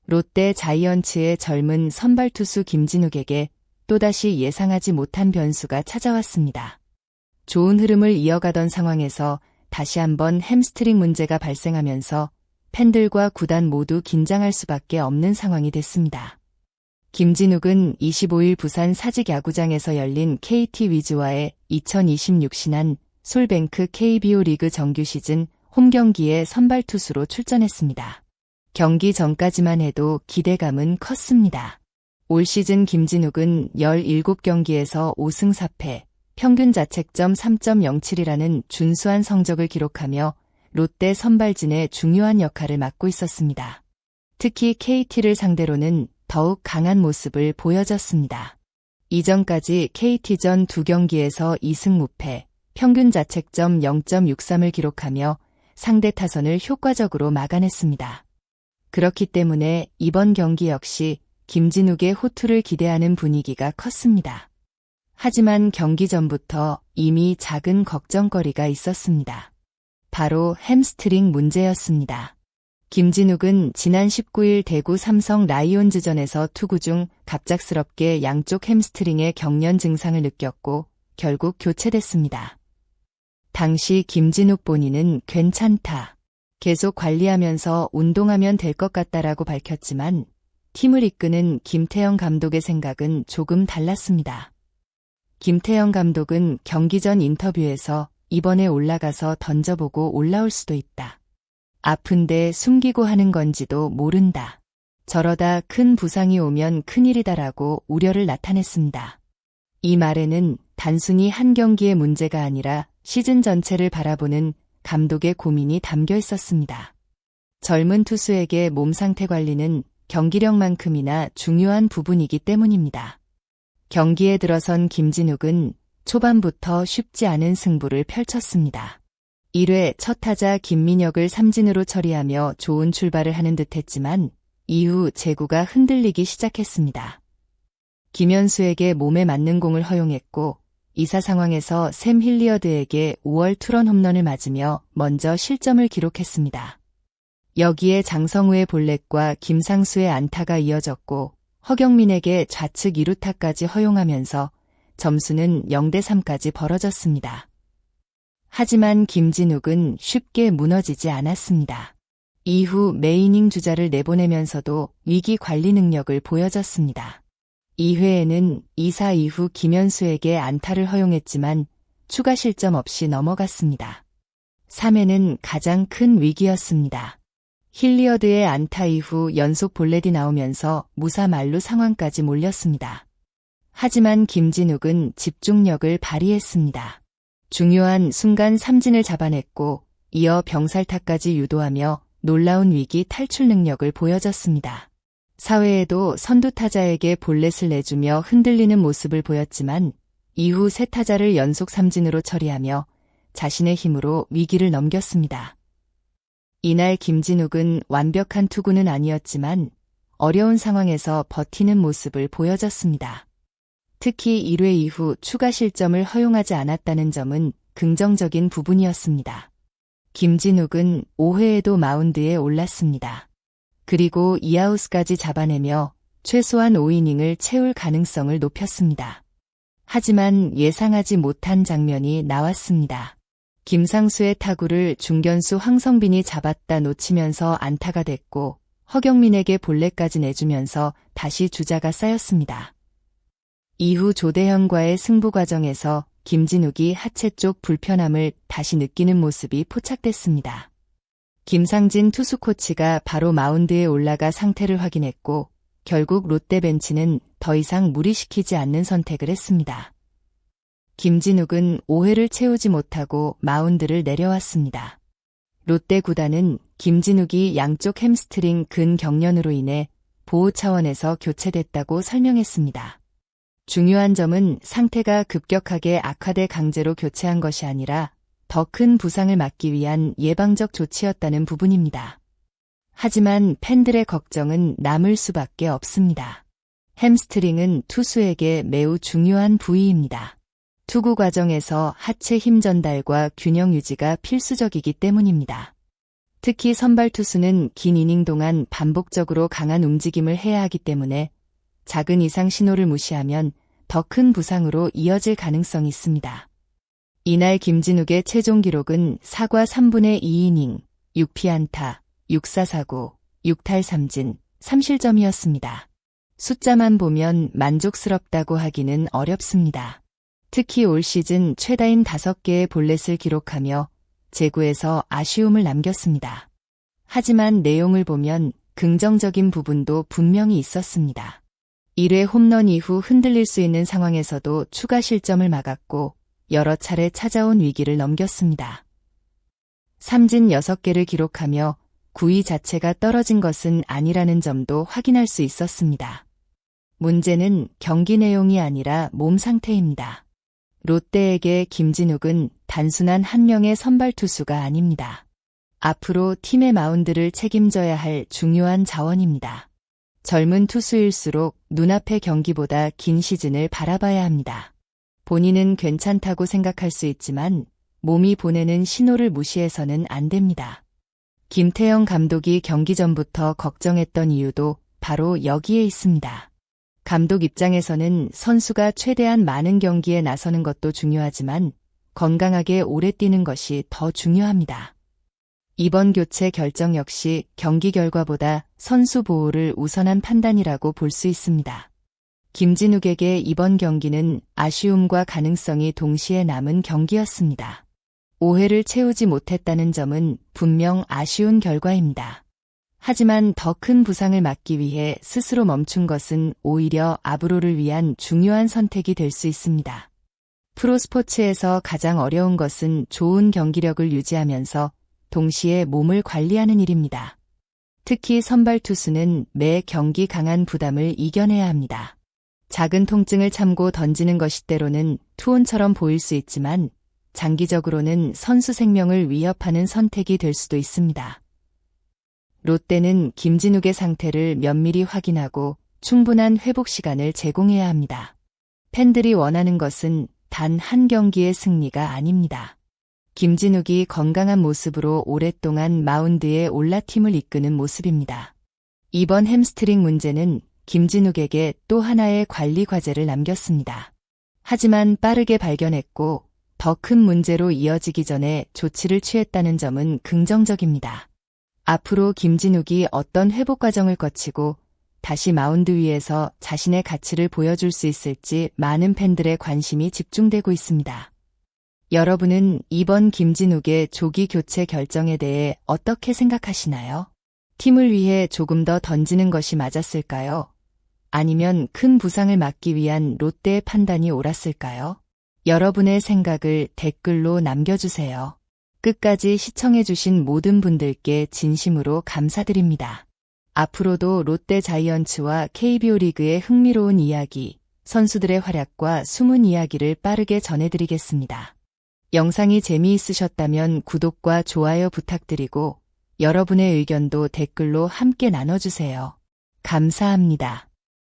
롯데 자이언츠의 젊은 선발 투수 김진욱에게 또다시 예상하지 못한 변수가 찾아왔습니다. 좋은 흐름을 이어가던 상황에서 다시 한번 햄스트링 문제가 발생하면서 팬들과 구단 모두 긴장할 수밖에 없는 상황이 됐습니다. 김진욱은 25일 부산 사직야구장에서 열린 KT 위즈와의 2026 신한 솔뱅크 KBO 리그 정규 시즌 홈 경기에 선발 투수로 출전했습니다. 경기 전까지만 해도 기대감은 컸습니다. 올 시즌 김진욱은 17경기에서 5승 4패, 평균 자책점 3.07이라는 준수한 성적을 기록하며 롯데 선발진의 중요한 역할을 맡고 있었습니다. 특히 KT를 상대로는 더욱 강한 모습을 보여줬습니다. 이전까지 KT전 2경기에서 2승 무패, 평균 자책점 0.63을 기록하며 상대 타선을 효과적으로 막아냈습니다. 그렇기 때문에 이번 경기 역시 김진욱의 호투를 기대하는 분위기가 컸습니다. 하지만 경기 전부터 이미 작은 걱정거리가 있었습니다. 바로 햄스트링 문제였습니다. 김진욱은 지난 19일 대구 삼성 라이온즈전에서 투구 중 갑작스럽게 양쪽 햄스트링의 경련 증상을 느꼈고 결국 교체됐습니다. 당시 김진욱 본인은 괜찮다. 계속 관리하면서 운동하면 될 것 같다라고 밝혔지만 팀을 이끄는 김태형 감독의 생각은 조금 달랐습니다. 김태형 감독은 경기 전 인터뷰에서 이번에 올라가서 던져보고 올라올 수도 있다. 아픈데 숨기고 하는 건지도 모른다. 저러다 큰 부상이 오면 큰일이다라고 우려를 나타냈습니다. 이 말에는 단순히 한 경기의 문제가 아니라 시즌 전체를 바라보는 감독의 고민이 담겨 있었습니다. 젊은 투수에게 몸 상태 관리는 경기력만큼이나 중요한 부분이기 때문입니다. 경기에 들어선 김진욱은 초반부터 쉽지 않은 승부를 펼쳤습니다. 1회 첫 타자 김민혁을 삼진으로 처리하며 좋은 출발을 하는 듯했지만 이후 제구가 흔들리기 시작했습니다. 김현수에게 몸에 맞는 공을 허용했고 2사 상황에서 샘 힐리어드에게 5월 투런 홈런을 맞으며 먼저 실점을 기록했습니다. 여기에 장성우의 볼넷과 김상수의 안타가 이어졌고 허경민에게 좌측 2루타까지 허용하면서 점수는 0대3까지 벌어졌습니다. 하지만 김진욱은 쉽게 무너지지 않았습니다. 이후 매이닝 주자를 내보내면서도 위기 관리 능력을 보여줬습니다. 2회에는 2사 이후 김현수에게 안타를 허용했지만 추가 실점 없이 넘어갔습니다. 3회는 가장 큰 위기였습니다. 힐리어드의 안타 이후 연속 볼넷이 나오면서 무사 만루 상황까지 몰렸습니다. 하지만 김진욱은 집중력을 발휘했습니다. 중요한 순간 삼진을 잡아냈고 이어 병살타까지 유도하며 놀라운 위기 탈출 능력을 보여줬습니다. 4회에도 선두 타자에게 볼넷을 내주며 흔들리는 모습을 보였지만 이후 세 타자를 연속 삼진으로 처리하며 자신의 힘으로 위기를 넘겼습니다. 이날 김진욱은 완벽한 투구는 아니었지만 어려운 상황에서 버티는 모습을 보여줬습니다. 특히 1회 이후 추가 실점을 허용하지 않았다는 점은 긍정적인 부분이었습니다. 김진욱은 5회에도 마운드에 올랐습니다. 그리고 2아웃까지 잡아내며 최소한 5이닝을 채울 가능성을 높였습니다. 하지만 예상하지 못한 장면이 나왔습니다. 김상수의 타구를 중견수 황성빈이 잡았다 놓치면서 안타가 됐고 허경민에게 볼넷까지 내주면서 다시 주자가 쌓였습니다. 이후 조대현과의 승부 과정에서 김진욱이 하체 쪽 불편함을 다시 느끼는 모습이 포착됐습니다. 김상진 투수 코치가 바로 마운드에 올라가 상태를 확인했고 결국 롯데 벤치는 더 이상 무리시키지 않는 선택을 했습니다. 김진욱은 5회를 채우지 못하고 마운드를 내려왔습니다. 롯데 구단은 김진욱이 양쪽 햄스트링 근경련으로 인해 보호 차원에서 교체됐다고 설명했습니다. 중요한 점은 상태가 급격하게 악화돼 강제로 교체한 것이 아니라 더 큰 부상을 막기 위한 예방적 조치였다는 부분입니다. 하지만 팬들의 걱정은 남을 수밖에 없습니다. 햄스트링은 투수에게 매우 중요한 부위입니다. 투구 과정에서 하체 힘 전달과 균형 유지가 필수적이기 때문입니다. 특히 선발 투수는 긴 이닝 동안 반복적으로 강한 움직임을 해야 하기 때문에 작은 이상 신호를 무시하면 더 큰 부상으로 이어질 가능성이 있습니다. 이날 김진욱의 최종 기록은 4과 3분의 2이닝, 6피안타, 6사사구, 6탈 3진, 3실점이었습니다. 숫자만 보면 만족스럽다고 하기는 어렵습니다. 특히 올 시즌 최다인 5개의 볼넷을 기록하며 제구에서 아쉬움을 남겼습니다. 하지만 내용을 보면 긍정적인 부분도 분명히 있었습니다. 1회 홈런 이후 흔들릴 수 있는 상황에서도 추가 실점을 막았고 여러 차례 찾아온 위기를 넘겼습니다. 삼진 6개를 기록하며 9위 자체가 떨어진 것은 아니라는 점도 확인할 수 있었습니다. 문제는 경기 내용이 아니라 몸 상태입니다. 롯데에게 김진욱은 단순한 한 명의 선발 투수가 아닙니다. 앞으로 팀의 마운드를 책임져야 할 중요한 자원입니다. 젊은 투수일수록 눈앞의 경기보다 긴 시즌을 바라봐야 합니다. 본인은 괜찮다고 생각할 수 있지만 몸이 보내는 신호를 무시해서는 안 됩니다. 김태형 감독이 경기 전부터 걱정했던 이유도 바로 여기에 있습니다. 감독 입장에서는 선수가 최대한 많은 경기에 나서는 것도 중요하지만 건강하게 오래 뛰는 것이 더 중요합니다. 이번 교체 결정 역시 경기 결과보다 선수 보호를 우선한 판단이라고 볼 수 있습니다. 김진욱에게 이번 경기는 아쉬움과 가능성이 동시에 남은 경기였습니다. 5회를 채우지 못했다는 점은 분명 아쉬운 결과입니다. 하지만 더 큰 부상을 막기 위해 스스로 멈춘 것은 오히려 앞으로를 위한 중요한 선택이 될 수 있습니다. 프로스포츠에서 가장 어려운 것은 좋은 경기력을 유지하면서 동시에 몸을 관리하는 일입니다. 특히 선발 투수는 매 경기 강한 부담을 이겨내야 합니다. 작은 통증을 참고 던지는 것이 때로는 투혼처럼 보일 수 있지만 장기적으로는 선수 생명을 위협하는 선택이 될 수도 있습니다. 롯데는 김진욱의 상태를 면밀히 확인하고 충분한 회복 시간을 제공해야 합니다. 팬들이 원하는 것은 단 한 경기의 승리가 아닙니다. 김진욱이 건강한 모습으로 오랫동안 마운드에 올라 팀을 이끄는 모습입니다. 이번 햄스트링 문제는 김진욱에게 또 하나의 관리 과제를 남겼습니다. 하지만 빠르게 발견했고 더 큰 문제로 이어지기 전에 조치를 취했다는 점은 긍정적입니다. 앞으로 김진욱이 어떤 회복 과정을 거치고 다시 마운드 위에서 자신의 가치를 보여줄 수 있을지 많은 팬들의 관심이 집중되고 있습니다. 여러분은 이번 김진욱의 조기 교체 결정에 대해 어떻게 생각하시나요? 팀을 위해 조금 더 던지는 것이 맞았을까요? 아니면 큰 부상을 막기 위한 롯데의 판단이 옳았을까요? 여러분의 생각을 댓글로 남겨주세요. 끝까지 시청해주신 모든 분들께 진심으로 감사드립니다. 앞으로도 롯데 자이언츠와 KBO 리그의 흥미로운 이야기, 선수들의 활약과 숨은 이야기를 빠르게 전해드리겠습니다. 영상이 재미있으셨다면 구독과 좋아요 부탁드리고 여러분의 의견도 댓글로 함께 나눠주세요. 감사합니다.